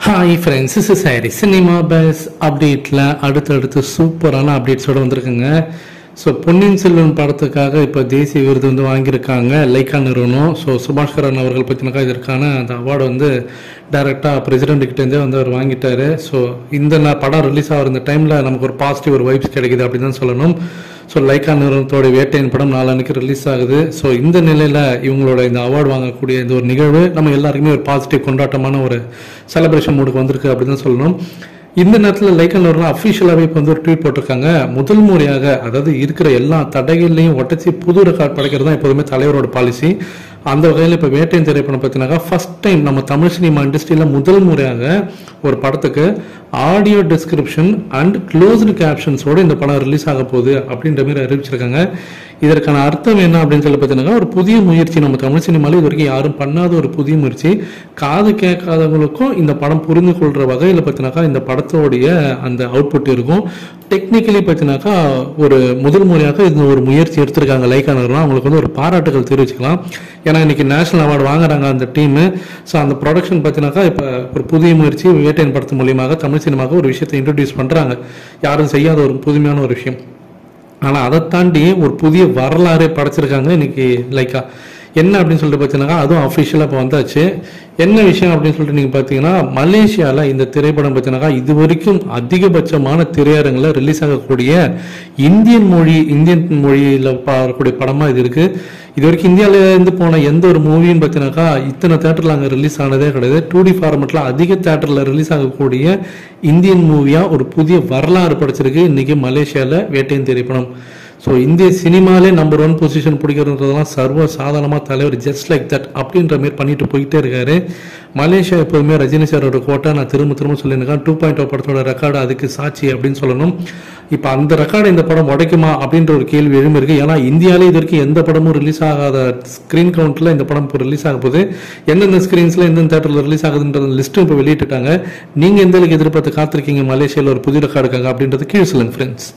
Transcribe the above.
Hi friends, this is Harry. Cinema bus அப்டேட்டில் அடுத்தடுத்து சூப்பரான அப்டேட்ஸோடு வந்திருக்குங்க. ஸோ பொன்னியின் செல்வன் படத்துக்காக இப்போ தேசிய விருது வாங்கியிருக்காங்க லைக்கா நிறுவனம். ஸோ சுபாஷ்கரன் அவர்கள் பற்றினாக்கா இதற்கான அந்த அவார்டு டைரெக்டாக பிரசிடென்ட்கிட்டேருந்தே அவர் வாங்கிட்டார். ஸோ இந்த படம் ரிலீஸ் ஆகிற இந்த டைமில் நமக்கு ஒரு பாசிட்டிவ் ஒரு வைப்ஸ் கிடைக்குது அப்படின்னு தான் சொல்லணும். ஸோ லைக்கா நிறுவனத்தோட வேட்டையின் படம் நாளன்னைக்கு ரிலீஸ் ஆகுது. ஸோ இந்த நிலையில் இவங்களோட இந்த அவார்டு வாங்கக்கூடிய இந்த ஒரு நிகழ்வு நம்ம எல்லாருக்குமே ஒரு பாசிட்டிவ் கொண்டாட்டமான ஒரு செலிப்ரேஷன் மூடுக்கு வந்திருக்கு அப்படின்னு தான் சொல்லணும். இந்த நேரத்தில் லைக்கா நிறுவனம் அஃபிஷியலாகவே இப்போ ஒரு ட்வீட் போட்டிருக்காங்க. முதல் முறையாக, அதாவது இருக்கிற எல்லா தடைகள்லையும் ஒட்டச்சி புது ரெக்கார்ட் படைக்கிறது தான் எப்போதுமே தலைவரோட பாலிசி. அந்த வகையில் இப்போ வேட்டையின் திரைப்படம் பார்த்தீங்கன்னாக்கா ஃபர்ஸ்ட் டைம் நம்ம தமிழ் சினிமா இண்டஸ்ட்ரியில் முதல் முறையாக ஒரு படத்துக்கு ஆடியோ டிஸ்கிரிப்ஷன் அண்ட் க்ளோஸ்டு கேப்ஷன்ஸோட இந்த படம் ரிலீஸ் ஆக போகுது அப்படின்ற மாதிரி அறிவிச்சிருக்காங்க. இதற்கான அர்த்தம் என்ன அப்படின்னு சொல்லி பார்த்தீங்கன்னா, ஒரு புதிய முயற்சி நம்ம தமிழ் சினிமாவில் இது வரைக்கும் யாரும் பண்ணாத ஒரு புதிய முயற்சி. காது கேட்காதவங்களுக்கும் இந்த படம் புரிந்து கொள்கிற வகையில் பார்த்தீங்கன்னாக்கா இந்த படத்தோடைய அந்த அவுட்புட் இருக்கும். டெக்னிக்கலி பார்த்தீங்கன்னாக்கா ஒரு முதல் முறையாக இது ஒரு முயற்சி எடுத்திருக்காங்க லைக்கா நிறுவனம். அவங்களுக்கு ஒரு பாராட்டுகள் தெரிவிச்சுக்கலாம். ஏன்னா இன்னைக்கு நேஷனல் அவார்டு வாங்குறாங்க அந்த டீமு. ஸோ அந்த ப்ரொடக்ஷன் பார்த்தீங்கன்னாக்கா இப்போ ஒரு புதிய முயற்சி வேட்டையின் படத்து மூலியமாக தமிழ் சினிமாவுக்கு ஒரு விஷயத்தை இன்ட்ரடியூஸ் பண்ணுறாங்க. யாரும் செய்யாத ஒரு புதுமையான ஒரு விஷயம். ஆனால் அதை தாண்டி ஒரு புதிய வரலாறே படைச்சிருக்காங்க இன்னைக்கு லைக்கா. என்ன அப்படின்னு சொல்லிட்டு பார்த்தீங்கன்னா, அதுவும் அஃபிஷியலாக இப்போ வந்தாச்சு. என்ன விஷயம் அப்படின்னு சொல்லிட்டு நீங்கள் பார்த்தீங்கன்னா, மலேசியாவில் இந்த திரைப்படம் பார்த்தீங்கன்னாக்கா இது வரைக்கும் அதிகபட்சமான திரையரங்கில் ரிலீஸ் ஆகக்கூடிய இந்தியன் மொழியில் பார்க்கக்கூடிய படமாக இது இருக்குது. இது வரைக்கும் இந்தியாவிலேருந்து போன எந்த ஒரு மூவின்னு பார்த்தீங்கன்னாக்கா இத்தனை தேட்டரில் அங்கே ரிலீஸ் ஆனதே கிடையாது. 2D ஃபார்மெட்டில் அதிக தேட்டரில் ரிலீஸ் ஆகக்கூடிய இந்தியன் மூவியாக ஒரு புதிய வரலாறு படைச்சிருக்கு இன்னைக்கு மலேசியாவில் வேட்டையின் திரைப்படம். ஸோ இந்திய சினிமாலே நம்பர் 1 பொசிஷன் பிடிக்கிறதுலாம் சர்வ சாதாரணமாக தலைவர் ஜஸ்ட் லைக் தட் அப்படின்ற மாதிரி பண்ணிட்டு போயிட்டே இருக்காரு. மலேசியா எப்போதுமே ரஜினி சாரோட கோட்டை. நான் திரும்ப சொல்லியிருக்கேன், 2.0 படத்தோட ரெக்கார்டு அதுக்கு சாட்சி அப்படின்னு சொல்லணும். இப்போ அந்த ரெக்கார்டு இந்த படம் உடைக்குமா அப்படின்ற ஒரு கேள்வி எழும்பிருக்கு. ஏன்னா இந்தியாவிலே இது வரைக்கும் எந்த படமும் ரிலீஸ் ஆகாத ஸ்க்ரீன் கவுண்ட்டில் இந்த படம் இப்போ ரிலீஸ் ஆக போகுது. எந்தெந்த ஸ்க்ரீன்ஸில் எந்தெந்த தேட்டரில் ரிலீஸ் ஆகுதுன்ற லிஸ்ட்டும் இப்போ வெளியிட்டுட்டாங்க. நீங்கள் எந்த அளவுக்கு எதிர்பார்த்து காத்திருக்கீங்க மலேசியாவில் ஒரு புதிய ரெக்கார்டுக்காக அப்படின்றது கீழே சொல்லுங்க ஃப்ரெண்ட்ஸ்.